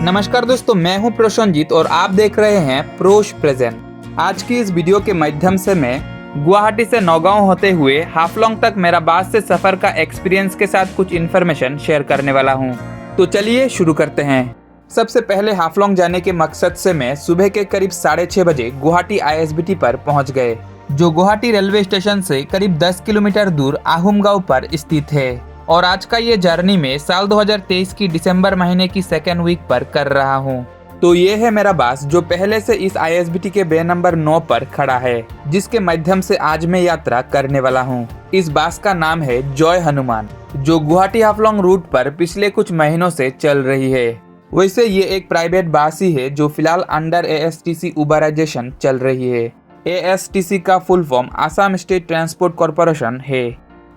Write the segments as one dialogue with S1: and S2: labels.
S1: नमस्कार दोस्तों, मैं हूं प्रसन्नजीत और आप देख रहे हैं प्रोश प्रेजेंट। आज की इस वीडियो के माध्यम से मैं गुवाहाटी से नौगांव होते हुए हाफलोंग तक मेरा बस से सफर का एक्सपीरियंस के साथ कुछ इन्फॉर्मेशन शेयर करने वाला हूं। तो चलिए शुरू करते हैं। सबसे पहले हाफलोंग जाने के मकसद से मैं सुबह के करीब 6:30 बजे गुवाहाटी ISBT पर पहुंच गए, जो गुवाहाटी रेलवे स्टेशन से करीब 10 किलोमीटर दूर आहुमगांव पर स्थित है। और आज का ये जर्नी में साल 2023 की दिसंबर महीने की सेकेंड वीक पर कर रहा हूँ। तो ये है मेरा बस जो पहले से इस ISBT के बे नंबर 9 पर खड़ा है, जिसके माध्यम से आज मैं यात्रा करने वाला हूँ। इस बस का नाम है जॉय हनुमान, जो गुवाहाटी हाफलोंग रूट पर पिछले कुछ महीनों से चल रही है। वैसे ये एक प्राइवेट बस ही है जो फिलहाल अंडर ASTC उबराइजेशन चल रही है। ASTC का full form Assam state transport corporation है।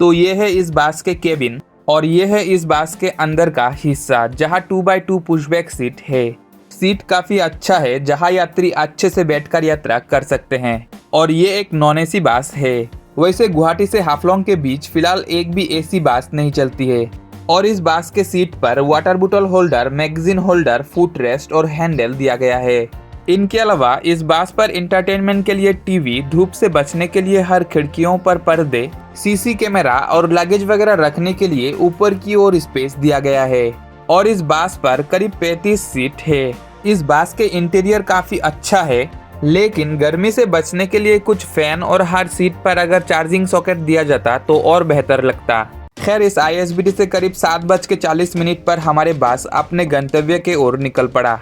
S1: तो ये है इस बस के केबिन और ये है इस बस के अंदर का हिस्सा, जहाँ 2x2 पुशबैक सीट है। सीट काफी अच्छा है, जहाँ यात्री अच्छे से बैठकर यात्रा कर सकते हैं। और ये एक नॉन AC बस है। वैसे गुवाहाटी से हाफलोंग के बीच फिलहाल एक भी AC बस नहीं चलती है। और इस बस के सीट पर वाटर बोतल holder, magazine holder, foot rest और हैंडल दिया गया है। इनके अलावा इस बस पर इंटरटेनमेंट के लिए टीवी, धूप से बचने के लिए हर खिड़कियों पर पर्दे, CC कैमरा और लगेज वगैरह रखने के लिए ऊपर की ओर स्पेस दिया गया है। और इस बस पर करीब 35 सीट है। इस बस के इंटीरियर काफी अच्छा है, लेकिन गर्मी से बचने के लिए कुछ फैन और हर सीट पर अगर चार्जिंग सॉकेट दिया जाता तो और बेहतर लगता। खैर, इस ISBT से करीब 7:40 पर हमारे बस अपने गंतव्य के ओर निकल पड़ा।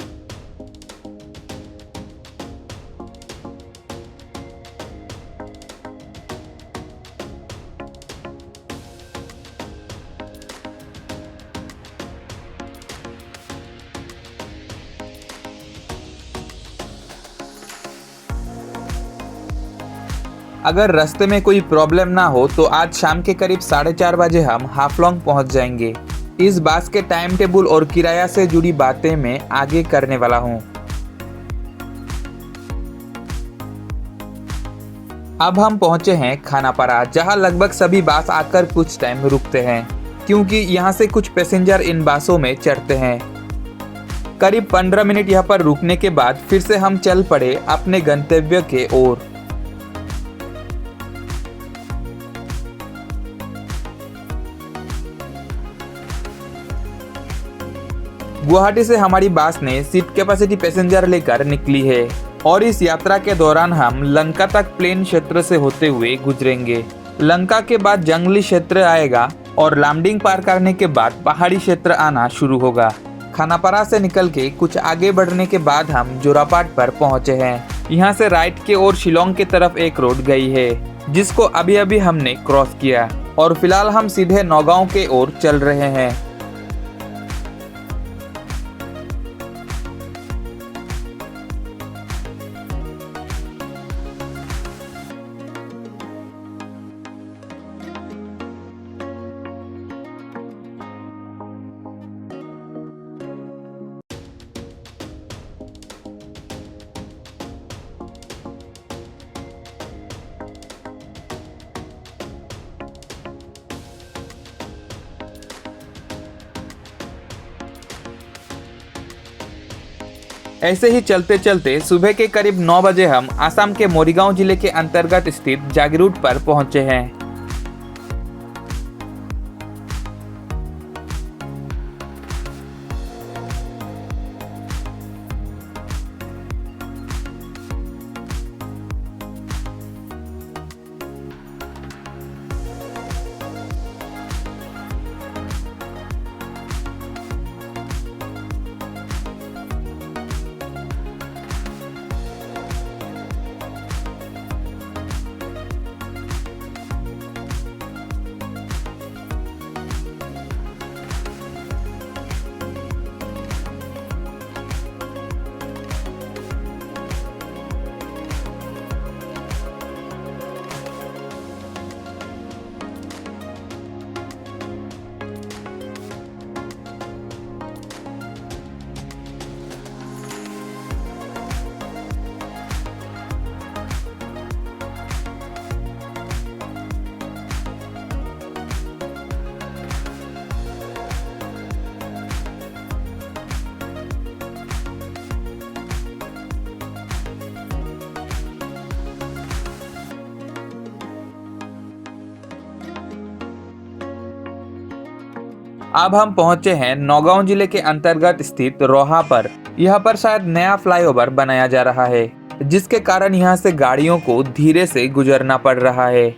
S1: अगर रास्ते में कोई प्रॉब्लम ना हो तो आज शाम के करीब 4:30 बजे हम हाफलोंग पहुंच जाएंगे। इस बस के टाइम टेबल और किराया से जुड़ी बातें मैं आगे करने वाला हूं। अब हम पहुंचे हैं खानापारा, जहां लगभग सभी बस आकर कुछ टाइम रुकते हैं, क्योंकि यहां से कुछ पैसेंजर इन बसों में चढ़ते हैं। करीब 15 मिनट यहां पर रुकने के बाद फिर से हम चल पड़े अपने गंतव्य के ओर। गुवाहाटी से हमारी बस ने सीट कैपेसिटी पैसेंजर लेकर निकली है और इस यात्रा के दौरान हम लंका तक प्लेन क्षेत्र से होते हुए गुजरेंगे। लंका के बाद जंगली क्षेत्र आएगा और लामडिंग पार करने के बाद पहाड़ी क्षेत्र आना शुरू होगा। खानापारा से निकल के कुछ आगे बढ़ने के बाद हम जोरापाट पर पहुंचे हैं। यहाँ से राइट के ओर शिलोंग की तरफ एक रोड गई है, जिसको अभी अभी हमने क्रॉस किया और फिलहाल हम सीधे नौगांव के ओर चल रहे हैं। ऐसे ही चलते चलते सुबह के करीब 9 बजे हम आसाम के मोरीगांव जिले के अंतर्गत स्थित जागीरोड पर पहुंचे हैं। अब हम पहुंचे हैं नौगांव जिले के अंतर्गत स्थित रोहा पर। यहाँ पर शायद नया फ्लाईओवर बनाया जा रहा है, जिसके कारण यहाँ से गाड़ियों को धीरे से गुजरना पड़ रहा है।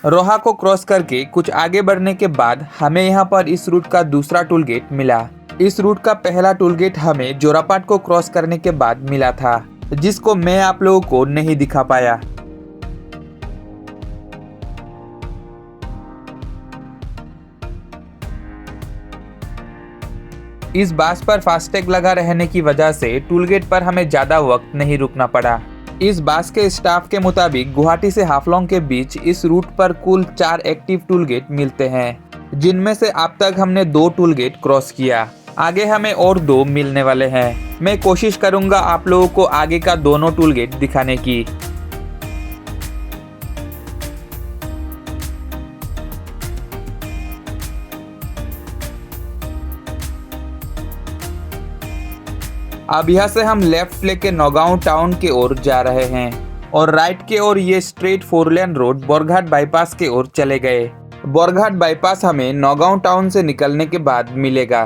S1: रोहा को क्रॉस करके कुछ आगे बढ़ने के बाद हमें यहाँ पर इस रूट का दूसरा टोल गेट मिला। इस रूट का पहला टोल गेट हमें जोरापाट को क्रॉस करने के बाद मिला था, जिसको मैं आप लोगों को नहीं दिखा पाया। इस बस पर फास्टैग लगा रहने की वजह से टोल गेट पर हमें ज्यादा वक्त नहीं रुकना पड़ा। इस बस के स्टाफ के मुताबिक गुवाहाटी से हाफलोंग के बीच इस रूट पर कुल 4 एक्टिव टोल गेट मिलते हैं, जिनमें से अब तक हमने 2 टोल गेट क्रॉस किया। आगे हमें और 2 मिलने वाले हैं। मैं कोशिश करूंगा आप लोगों को आगे का दोनों टोल गेट दिखाने की। अब यहाँ से हम लेफ्ट लेके नौगांव टाउन के ओर जा रहे हैं और राइट के ओर ये straight 4 lane road Borghat bypass के ओर चले गए। बोरघाट बाईपास हमें नौगांव टाउन से निकलने के बाद मिलेगा।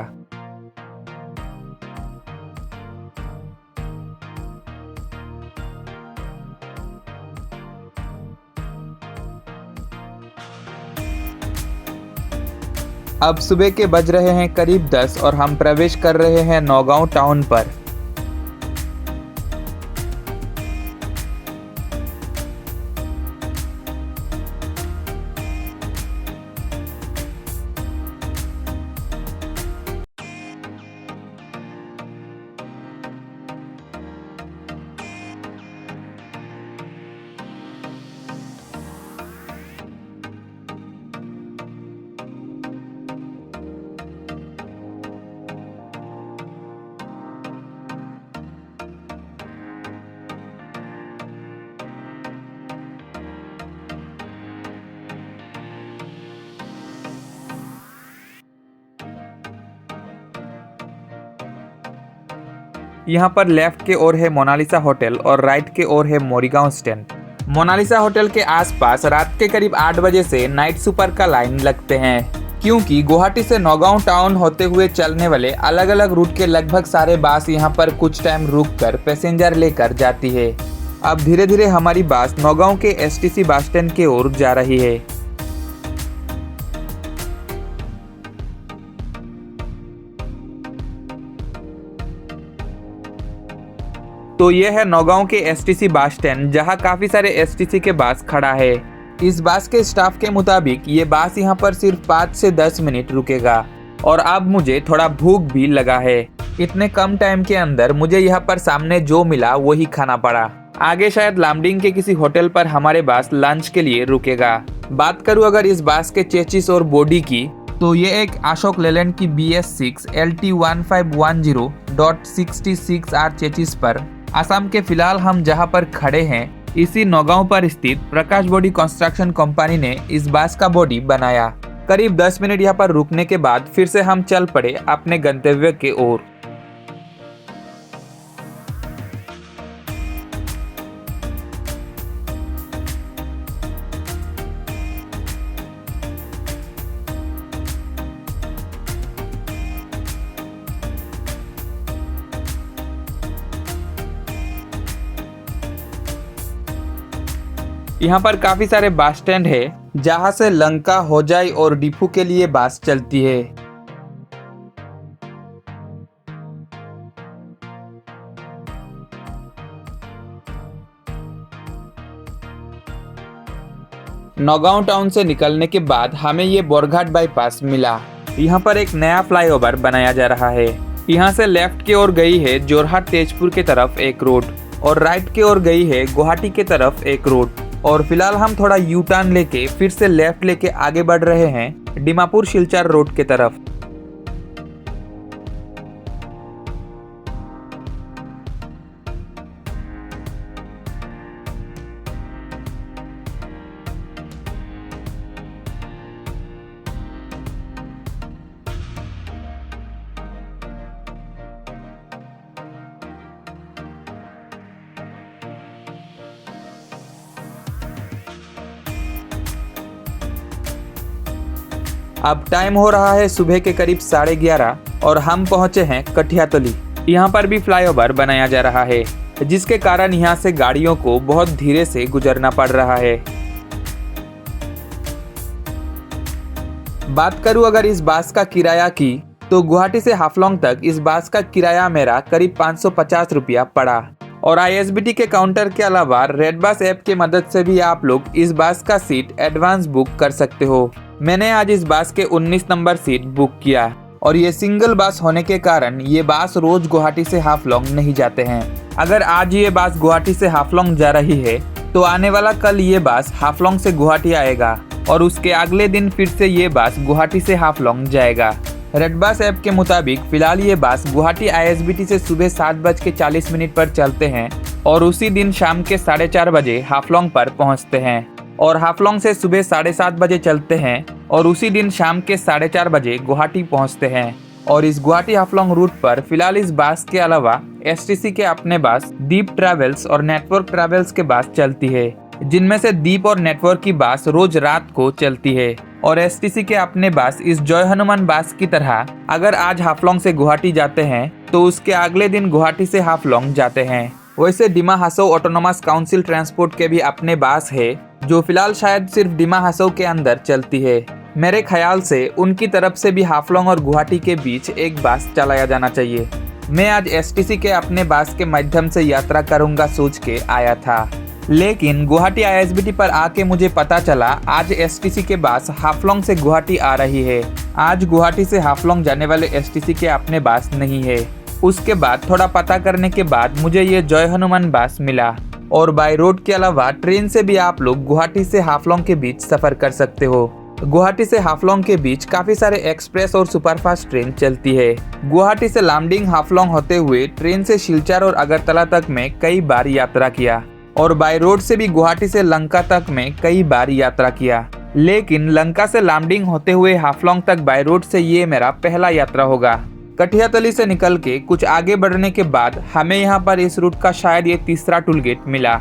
S1: अब सुबह के बज रहे हैं करीब 10 और हम प्रवेश कर रहे हैं नौगांव टाउन पर। यहाँ पर लेफ्ट के ओर है मोनालिसा होटल और राइट के ओर है मोरीगांव स्टैंड। मोनालिसा होटल के आसपास रात के करीब 8 बजे से नाइट सुपर का लाइन लगते हैं, क्योंकि गुवाहाटी से नौगांव टाउन होते हुए चलने वाले अलग अलग रूट के लगभग सारे बस यहाँ पर कुछ टाइम रुककर पैसेंजर लेकर जाती है। अब धीरे धीरे हमारी बस नौगांव के एसटीसी बस स्टैंड की ओर जा रही है। तो ये है नौगांव के एसटीसी बस स्टैंड, जहाँ काफी सारे एसटीसी के बस खड़ा है। इस बस के स्टाफ के मुताबिक ये बस यहाँ पर सिर्फ 5 से 10 मिनट रुकेगा और अब मुझे थोड़ा भूख भी लगा है। इतने कम टाइम के अंदर मुझे यहाँ पर सामने जो मिला वही खाना पड़ा। आगे शायद लामडिंग के किसी होटल पर हमारे बस लंच के लिए रुकेगा। बात करूँ अगर इस बस के चेसिस और बॉडी की, तो ये एक अशोक लेलैंड की BS6 LT1510.66R चेसिस पर असम के फिलहाल हम जहां पर खड़े हैं इसी नौगांव पर स्थित प्रकाश बॉडी कंस्ट्रक्शन कंपनी ने इस बस का बॉडी बनाया। करीब 10 मिनट यहाँ पर रुकने के बाद फिर से हम चल पड़े अपने गंतव्य के ओर। यहाँ पर काफी सारे बस स्टैंड है, जहाँ से लंका, होजाई और डिफू के लिए बस चलती है। नौगांव टाउन से निकलने के बाद हमें ये बोरघाट बाईपास मिला। यहाँ पर एक नया फ्लाईओवर बनाया जा रहा है। यहाँ से लेफ्ट की ओर गई है जोरहाट तेजपुर की तरफ एक रोड और राइट की ओर गई है गुवाहाटी की तरफ एक रोड। और फिलहाल हम थोड़ा यू टर्न लेके फिर से लेफ्ट लेके आगे बढ़ रहे हैं डिमापुर सिलचर रोड की तरफ। अब टाइम हो रहा है सुबह के करीब 11:30 और हम पहुंचे हैं कठियातली। यहाँ पर भी फ्लाईओवर बनाया जा रहा है, जिसके कारण यहाँ से गाड़ियों को बहुत धीरे से गुजरना पड़ रहा है। बात करूँ अगर इस बस का किराया की, तो गुवाहाटी से हाफलोंग तक इस बस का किराया मेरा करीब 550 रुपया पड़ा। और ISBT के काउंटर के अलावा रेड बस ऐप की मदद से भी आप लोग इस बस का सीट एडवांस बुक कर सकते हो। मैंने आज इस बस के 19 नंबर सीट बुक किया और ये सिंगल बस होने के कारण ये बस रोज गुवाहाटी से हाफलोंग नहीं जाते हैं। अगर आज ये बस गुवाहाटी से हाफलोंग जा रही है तो आने वाला कल ये बस हाफलोंग से गुवाहाटी आएगा और उसके अगले दिन फिर से ये बस गुवाहाटी से हाफलोंग जाएगा। रेड बस ऐप के मुताबिक फिलहाल ये बस गुवाहाटी ISBT से सुबह 7:40 पर चलते हैं और उसी दिन शाम के 4:30 बजे हाफलोंग पर पहुंचते हैं और हाफलोंग से सुबह 7:30 बजे चलते हैं और उसी दिन शाम के 4:30 बजे गुवाहाटी पहुंचते हैं। और इस गुवाहाटी हाफलोंग रूट पर फिलहाल इस बस के अलावा STC के अपने बस दीप ट्रैवल्स और नेटवर्क ट्रैवल्स के बस चलती है, जिनमें से दीप और नेटवर्क की बस रोज रात को चलती है। और STC के अपने बस इस जय हनुमान बस की तरह अगर आज हाफलोंग से गुवाहाटी जाते हैं तो उसके अगले दिन गुवाहाटी से हाफलोंग जाते हैं। वैसे डिमा हासो ऑटोनोमस काउंसिल ट्रांसपोर्ट के भी अपने बस है, जो फिलहाल शायद सिर्फ डिमा हासो के अंदर चलती है। मेरे ख्याल से उनकी तरफ से भी हाफलोंग और गुवाहाटी के बीच एक बस चलाया जाना चाहिए। मैं आज STC के अपने बस के माध्यम से यात्रा करूंगा सोच के आया था, लेकिन गुवाहाटी ISBT पर आके मुझे पता चला आज STC के बस हाफलोंग से गुवाहाटी आ रही है। आज गुवाहाटी से हाफलोंग जाने वाले STC के अपने बस नहीं है। उसके बाद थोड़ा पता करने के बाद मुझे ये जय हनुमान बस मिला। और बाय रोड के अलावा ट्रेन से भी आप लोग गुवाहाटी से हाफलोंग के बीच सफर कर सकते हो। गुवाहाटी से हाफलोंग के बीच काफी सारे एक्सप्रेस और सुपरफास्ट ट्रेन चलती है। गुवाहाटी से लामडिंग हाफलोंग होते हुए ट्रेन से सिलचर और अगरतला तक में कई बार यात्रा किया और बाय रोड से भी गुवाहाटी से लंका तक में कई बार यात्रा किया, लेकिन लंका से लामडिंग होते हुए हाफलोंग तक बाय रोड से ये मेरा पहला यात्रा होगा। कठियातली से निकल के कुछ आगे बढ़ने के बाद हमें यहाँ पर इस रूट का शायद ये तीसरा टूल गेट मिला।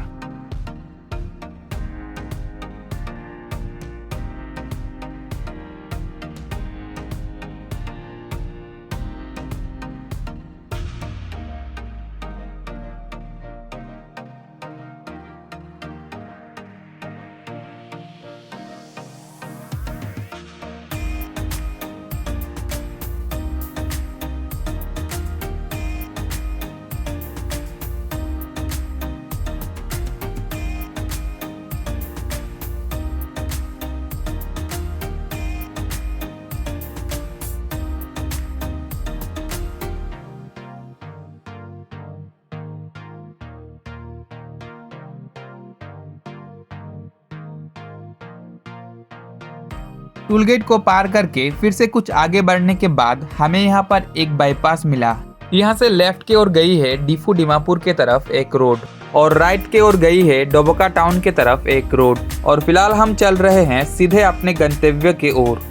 S1: टूलगेट को पार करके फिर से कुछ आगे बढ़ने के बाद हमें यहाँ पर एक बाईपास मिला। यहाँ से लेफ्ट की ओर गई है डिफू डिमापुर के तरफ एक रोड और राइट की ओर गई है डोबोका टाउन के तरफ एक रोड। और फिलहाल हम चल रहे हैं सीधे अपने गंतव्य की ओर।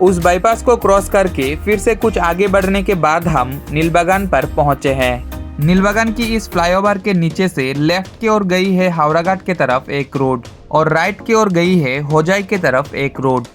S1: उस बाईपास को क्रॉस करके फिर से कुछ आगे बढ़ने के बाद हम नीलबागान पर पहुंचे हैं। नीलबागान की इस फ्लाईओवर के नीचे से लेफ्ट की ओर गई है हावड़ाघाट के तरफ एक रोड और राइट की ओर गई है होजाई के तरफ एक रोड।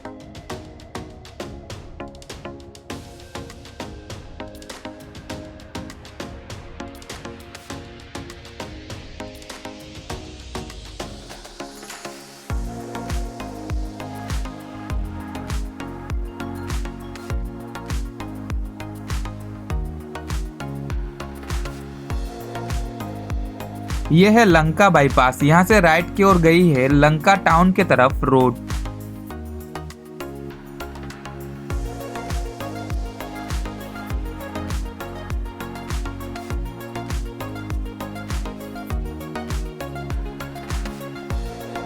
S1: यह है लंका बाईपास। यहाँ से राइट की ओर गई है लंका टाउन के तरफ रोड।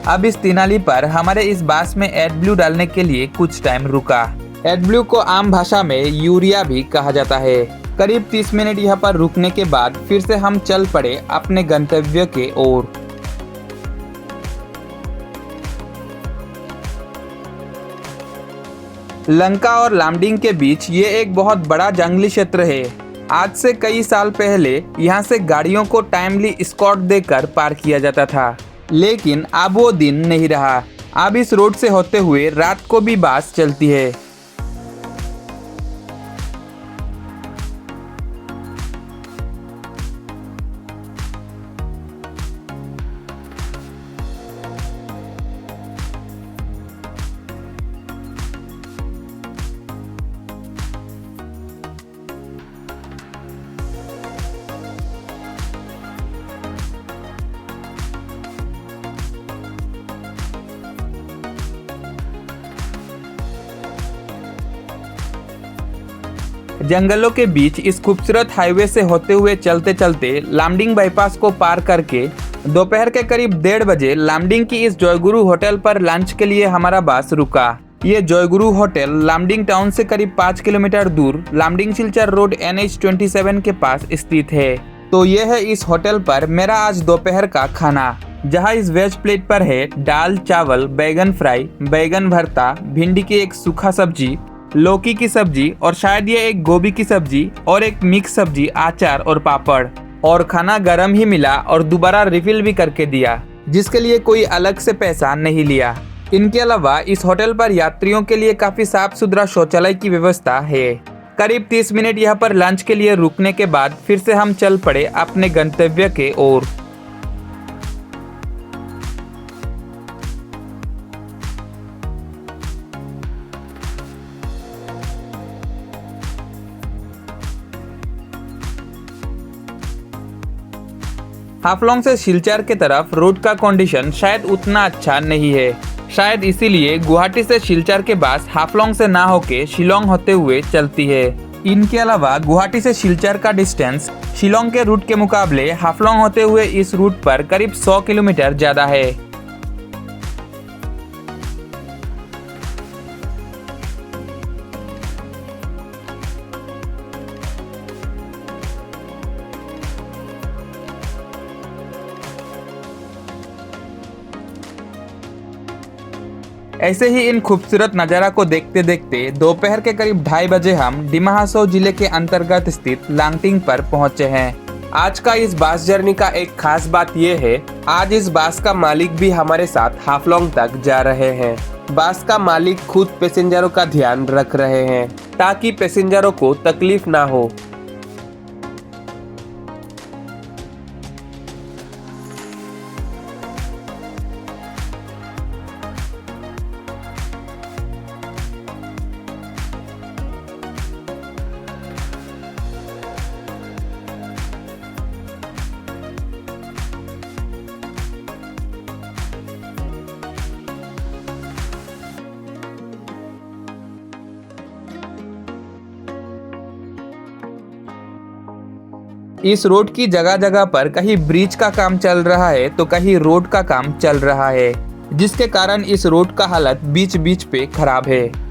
S1: अब इस तिनाली पर हमारे इस बस में एडब्ल्यू डालने के लिए कुछ टाइम रुका। एडब्ल्यू को आम भाषा में यूरिया भी कहा जाता है। करीब 30 मिनट यहाँ पर रुकने के बाद फिर से हम चल पड़े अपने गंतव्य के ओर। लंका और लामडिंग के बीच ये एक बहुत बड़ा जंगली क्षेत्र है। आज से कई साल पहले यहाँ से गाड़ियों को टाइमली एस्कॉर्ट देकर पार किया जाता था। लेकिन अब वो दिन नहीं रहा। अब इस रोड से होते हुए रात को भी बस चलती है। जंगलों के बीच इस खूबसूरत हाईवे से होते हुए चलते चलते लामडिंग बाईपास को पार करके दोपहर के करीब 1:30 बजे लामडिंग की इस जयगुरु होटल पर लंच के लिए हमारा बस रुका। ये जयगुरु होटल लामडिंग टाउन से करीब 5 किलोमीटर दूर लामडिंग सिलचर रोड NH27 के पास स्थित है। तो ये है इस होटल पर मेरा आज दोपहर का खाना, जहाँ इस वेज प्लेट पर है दाल चावल, बैगन फ्राई, बैगन भरता, भिंडी की एक सूखा सब्जी, लौकी की सब्जी और शायद ये एक गोभी की सब्जी और एक मिक्स सब्जी, अचार और पापड़। और खाना गरम ही मिला और दोबारा रिफिल भी करके दिया, जिसके लिए कोई अलग से पैसा नहीं लिया। इनके अलावा इस होटल पर यात्रियों के लिए काफी साफ सुथरा शौचालय की व्यवस्था है। करीब 30 मिनट यहाँ पर लंच के लिए रुकने के बाद फिर से हम चल पड़े अपने गंतव्य के ओर। हाफलोंग से सिलचर के तरफ रोड का कंडीशन शायद उतना अच्छा नहीं है। शायद इसीलिए गुवाहाटी से सिलचर के बस हाफलोंग से ना होके शिलोंग होते हुए चलती है। इनके अलावा गुवाहाटी से सिलचर का डिस्टेंस शिलोंग के रूट के मुकाबले हाफलोंग होते हुए इस रूट पर करीब 100 किलोमीटर ज्यादा है। ऐसे ही इन खूबसूरत नज़ारा को देखते देखते दोपहर के करीब 2:30 बजे हम डिमा हासाओ जिले के अंतर्गत स्थित लांगटिंग पर पहुंचे हैं। आज का इस बस जर्नी का एक खास बात यह है, आज इस बस का मालिक भी हमारे साथ हाफलोंग तक जा रहे हैं। बस का मालिक खुद पैसेंजरों का ध्यान रख रहे हैं ताकि पैसेंजरों को तकलीफ ना हो। इस रोड की जगह जगह पर कहीं ब्रिज का काम चल रहा है तो कहीं रोड का काम चल रहा है, जिसके कारण इस रोड का हालत बीच बीच पे खराब है।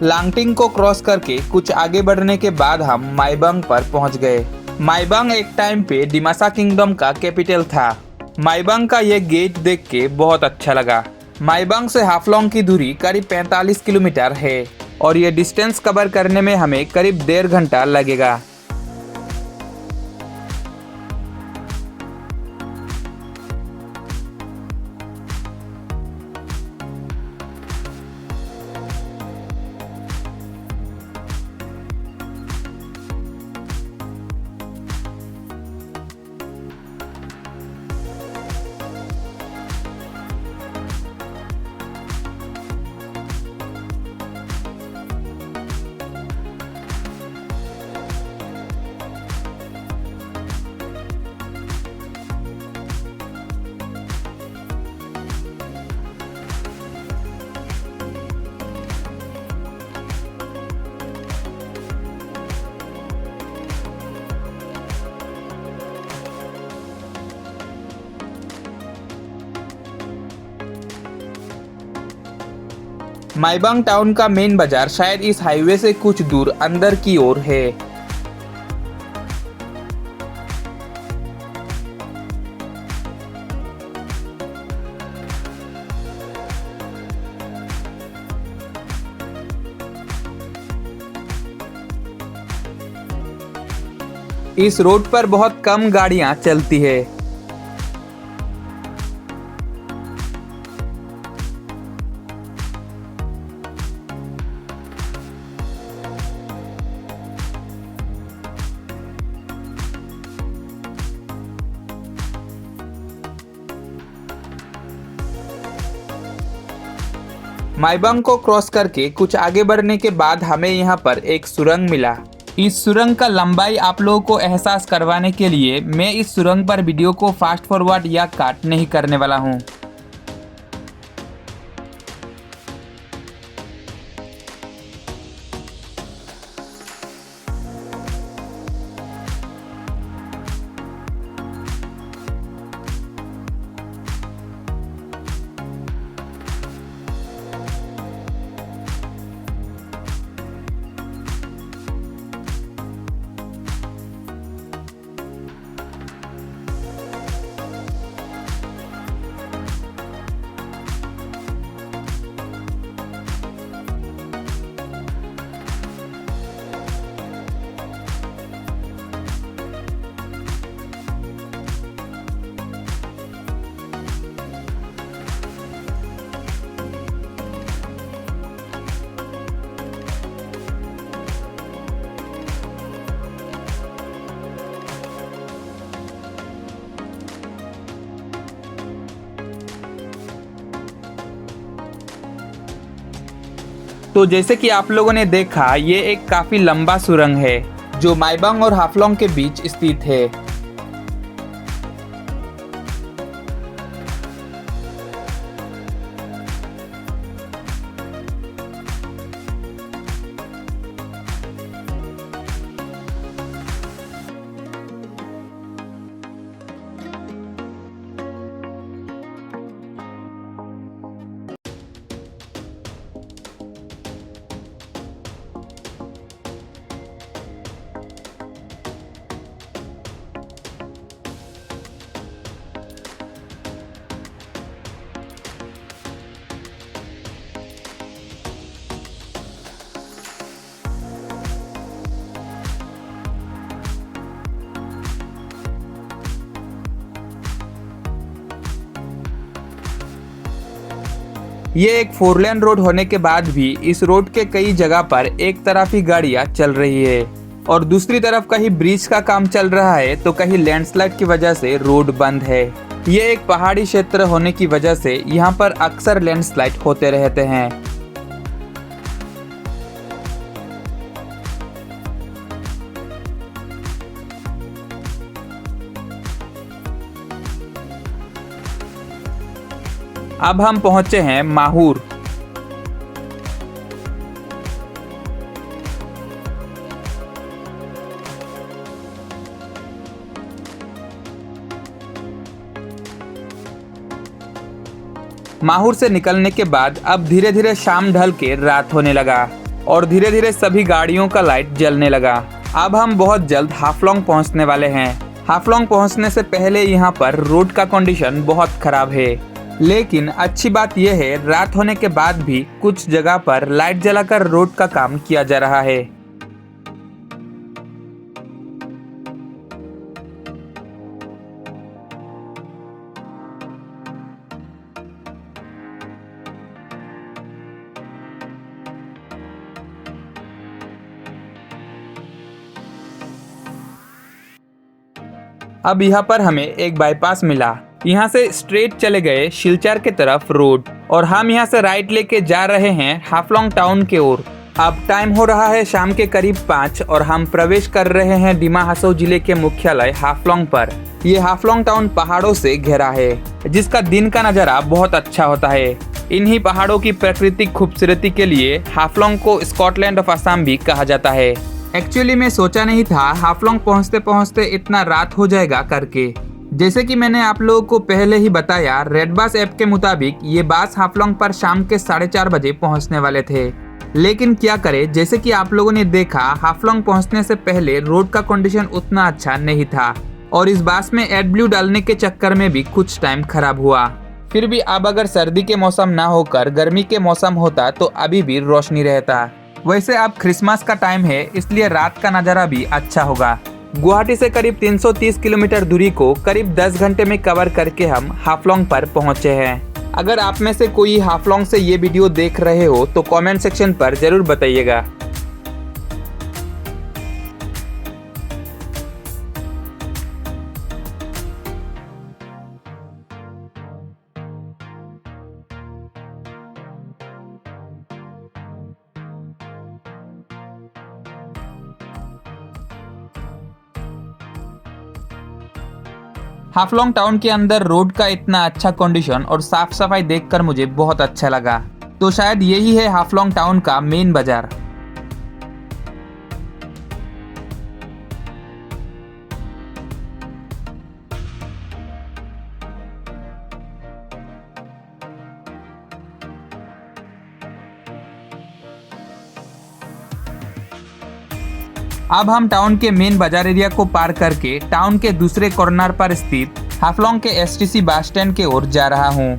S1: लांगटिंग को क्रॉस करके कुछ आगे बढ़ने के बाद हम माइबंग पर पहुंच गए। माइबंग एक टाइम पे डिमासा किंगडम का कैपिटल था। माइबंग का ये गेट देख के बहुत अच्छा लगा। माइबंग से हाफलोंग की दूरी करीब 45 किलोमीटर है और ये डिस्टेंस कवर करने में हमें करीब 1.5 घंटा लगेगा। माइबांग टाउन का मेन बाजार शायद इस हाईवे से कुछ दूर अंदर की ओर है। इस रोड पर बहुत कम गाड़ियां चलती है। माइबांग को क्रॉस करके कुछ आगे बढ़ने के बाद हमें यहाँ पर एक सुरंग मिला। इस सुरंग का लंबाई आप लोगों को एहसास करवाने के लिए मैं इस सुरंग पर वीडियो को फास्ट फॉरवर्ड या काट नहीं करने वाला हूँ। तो जैसे कि आप लोगों ने देखा, ये एक काफी लंबा सुरंग है जो माइबांग और हाफलोंग के बीच स्थित है। ये एक 4 लेन रोड होने के बाद भी इस रोड के कई जगह पर एक तरफ ही गाड़ियां चल रही है और दूसरी तरफ कहीं ब्रिज का काम चल रहा है तो कहीं लैंडस्लाइड की वजह से रोड बंद है। ये एक पहाड़ी क्षेत्र होने की वजह से यहाँ पर अक्सर लैंडस्लाइड होते रहते हैं। अब हम पहुंचे हैं माहूर। माहूर से निकलने के बाद अब धीरे धीरे शाम ढल के रात होने लगा और धीरे धीरे सभी गाड़ियों का लाइट जलने लगा। अब हम बहुत जल्द हाफलोंग पहुंचने वाले हैं। हाफलोंग पहुंचने से पहले यहाँ पर रोड का कंडीशन बहुत खराब है, लेकिन अच्छी बात यह है रात होने के बाद भी कुछ जगह पर लाइट जलाकर रोड का काम किया जा रहा है। अब यहाँ पर हमें एक बाईपास मिला। यहाँ से स्ट्रेट चले गए शिलचर के तरफ रोड और हम यहाँ से राइट लेके जा रहे हैं हाफलोंग टाउन के ओर। अब टाइम हो रहा है शाम के करीब 5 और हम प्रवेश कर रहे हैं डिमा हासाओ जिले के मुख्यालय हाफलोंग पर। ये हाफलोंग टाउन पहाड़ों से घिरा है जिसका दिन का नज़ारा बहुत अच्छा होता है। इन्हीं पहाड़ों की प्राकृतिक खूबसूरती के लिए हाफलोंग को स्कॉटलैंड ऑफ असम भी कहा जाता है। एक्चुअली मैं सोचा नहीं था हाफलोंग पहुँचते पहुँचते इतना रात हो जाएगा करके। जैसे कि मैंने आप लोगों को पहले ही बताया, रेड बस ऐप के मुताबिक ये बस हाफलोंग पर शाम के 4:30 बजे पहुंचने वाले थे। लेकिन क्या करें, जैसे कि आप लोगों ने देखा, हाफलोंग पहुंचने से पहले रोड का कंडीशन उतना अच्छा नहीं था और इस बस में एडब्ल्यू डालने के चक्कर में भी कुछ टाइम खराब हुआ। फिर भी अब अगर सर्दी के मौसम ना होकर गर्मी के मौसम होता तो अभी भी रोशनी रहता। वैसे अब क्रिसमस का टाइम है, इसलिए रात का नज़ारा भी अच्छा होगा। गुवाहाटी से करीब 330 किलोमीटर दूरी को करीब 10 घंटे में कवर करके हम हाफलोंग पर पहुंचे हैं। अगर आप में से कोई हाफलोंग से ये वीडियो देख रहे हो तो कमेंट सेक्शन पर जरूर बताइएगा। हाफलोंग टाउन के अंदर रोड का इतना अच्छा कंडीशन और साफ सफाई देखकर मुझे बहुत अच्छा लगा। तो शायद यही है हाफलोंग टाउन का मेन बाजार। अब हम टाउन के मेन बाजार एरिया को पार करके टाउन के दूसरे कॉर्नर पर स्थित हाफलोंग के एसटीसी बस स्टैंड की ओर जा रहा हूं।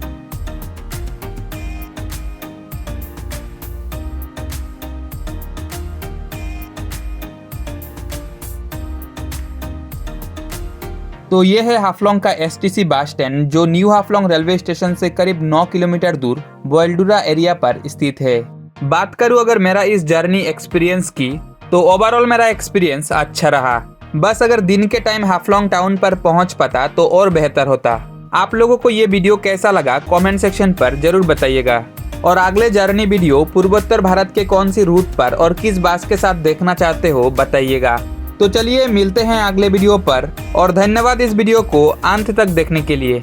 S1: तो ये है हाफलोंग का एसटीसी बस स्टैंड, जो न्यू हाफलोंग रेलवे स्टेशन से करीब 9 किलोमीटर दूर बोएल्डुरा एरिया पर स्थित है। बात करूं अगर मेरा इस जर्नी एक्सपीरियंस की, तो ओवरऑल मेरा एक्सपीरियंस अच्छा रहा। बस अगर दिन के टाइम हाफलोंग टाउन पर पहुंच पाता तो और बेहतर होता। आप लोगों को ये वीडियो कैसा लगा कमेंट सेक्शन पर जरूर बताइएगा। और अगले जर्नी वीडियो पूर्वोत्तर भारत के कौन सी रूट पर और किस बस के साथ देखना चाहते हो बताइएगा। तो चलिए मिलते हैं अगले वीडियो पर, और धन्यवाद इस वीडियो को अंत तक देखने के लिए।